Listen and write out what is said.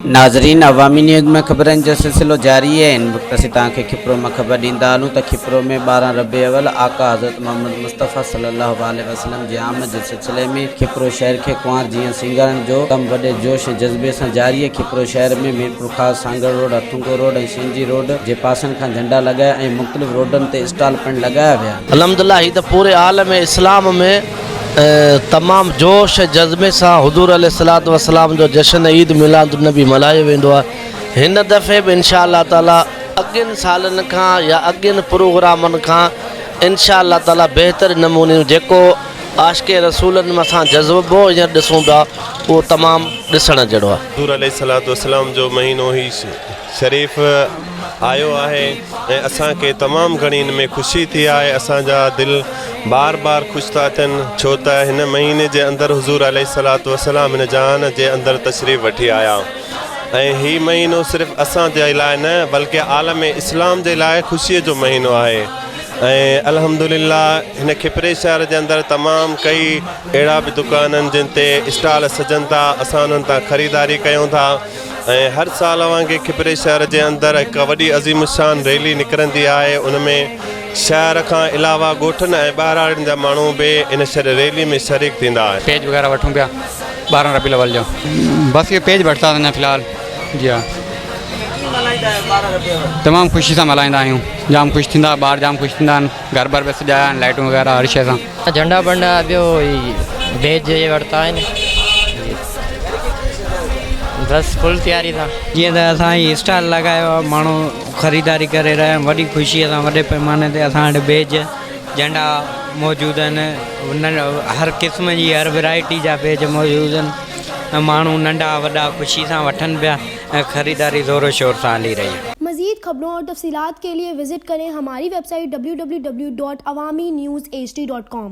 नाज़रीन, अवामी न्यूज़ में ख़बरनि जो सिलसिलो जारी है। इन वक्त असीं तव्हांखे खिप्रो में ख़बर ॾींदा हलूं त खिप्रो में 12 रबी अवल आका हज़रत मोहम्मद मुस्तफ़ा सल्लल्लाहु अलैहि वसल्लम जे आमद जे सिलसिले में खिप्रो शहर के कुंवार जीअं सिंगारण जो कम वॾे जोश ऐं जज़्बे सां जारी है। खिप्रो शहर में मीरपुर ख़ास, सांगड़ रोड, हथुंगो रोड ऐं सिंजी रोड जे पासनि खां झंडा लगाया ऐं मुख़्तलिफ़ रोडनि ते स्टॉल पिणु लगाया विया। अल्हम्दुलिल्लाह, ही तो पूरे आलम इस्लाम में तमाम जोश जज़्बे से हुज़ूर अलैहिस्सलातु वस्सलाम जो जश्न ईद मिलाद नबी मल्हायो वेंदो आहे। हिन दफ़े भी इंशा अल्लाह ताला अॻियनि सालनि खां या अॻियनि प्रोग्रामनि खां इंशा अल्लाह ताला बेहतर नमूने जेको आशिक़े रसूलनि मथां जज़्बो हींअर ॾिसूं था वो तमाम ॾिसण जहिड़ो आहे। हुज़ूर अलैहिस्सलातु वस्सलाम जो महीनो ही शरीफ़ आयो आहे ऐं असांखे तमामु घणी इन में ख़ुशी थी आहे। असांजा दिलि बार बार ख़ुशि था थियनि, छो त हिन महीने जे अंदरि हुज़ूर अलैहिस्सलातु वस्सलाम हिन जहान जे अंदरि तशरीफ़ वठी आया ऐं हीउ महीनो सिर्फ़ु असांजे लाइ न बल्कि आलम इस्लाम जे लाइ ख़ुशीअ जो महीनो आहे। ऐं अल्हम्दुलिल्लाह हिन खिपरे शहर जे अंदरि तमामु कई अहिड़ा बि दुकान आहिनि जिन ते स्टॉल सजनि था, असां उन्हनि तां ख़रीदारी कयूं था। ऐं हर साल वांगुरु खिपरे शहर जे अंदरि हिकु वॾी अज़ीम शान रैली निकिरंदी आहे। उन में शहर खां अलावा ॻोठनि ऐं ॿाहिरां जा माण्हू बि इन रैली में शरीक थींदा आहिनि। पेज वगैरह वठूं पिया 12 रबी अवल जो, बस ये पेज वठता था फ़िलहाल। जी हाँ, तमामु ख़ुशी सां मल्हाईंदा आहियूं, जाम ख़ुशि थींदा, ॿार जाम ख़ुशि थींदा आहिनि, घर भर बि सजाया आहिनि, लाइटूं वग़ैरह हर शइ सां। झंडा बंडा ॿियो बेज वरिता आहिनि, बसि फुल तयारी था। जीअं त असां ही स्टॉल लॻायो आहे, माण्हू ख़रीदारी करे रहिया आहिनि वॾी ख़ुशीअ सां। वॾे पैमाने ते असां वटि बेज झंडा मौजूदु आहिनि, हर क़िस्म जी हर वैरायटी जा बेज मौजूदु आहिनि ऐं माण्हू नंढा वॾा ख़ुशी सां वठनि पिया ऐं ख़रीदारी ज़ोरो शोर सां हली रही है। मज़ीद खबरों और तफसीलात के लिए विजिट करें हमारी वेबसाइट www.awamiNewsHD.com।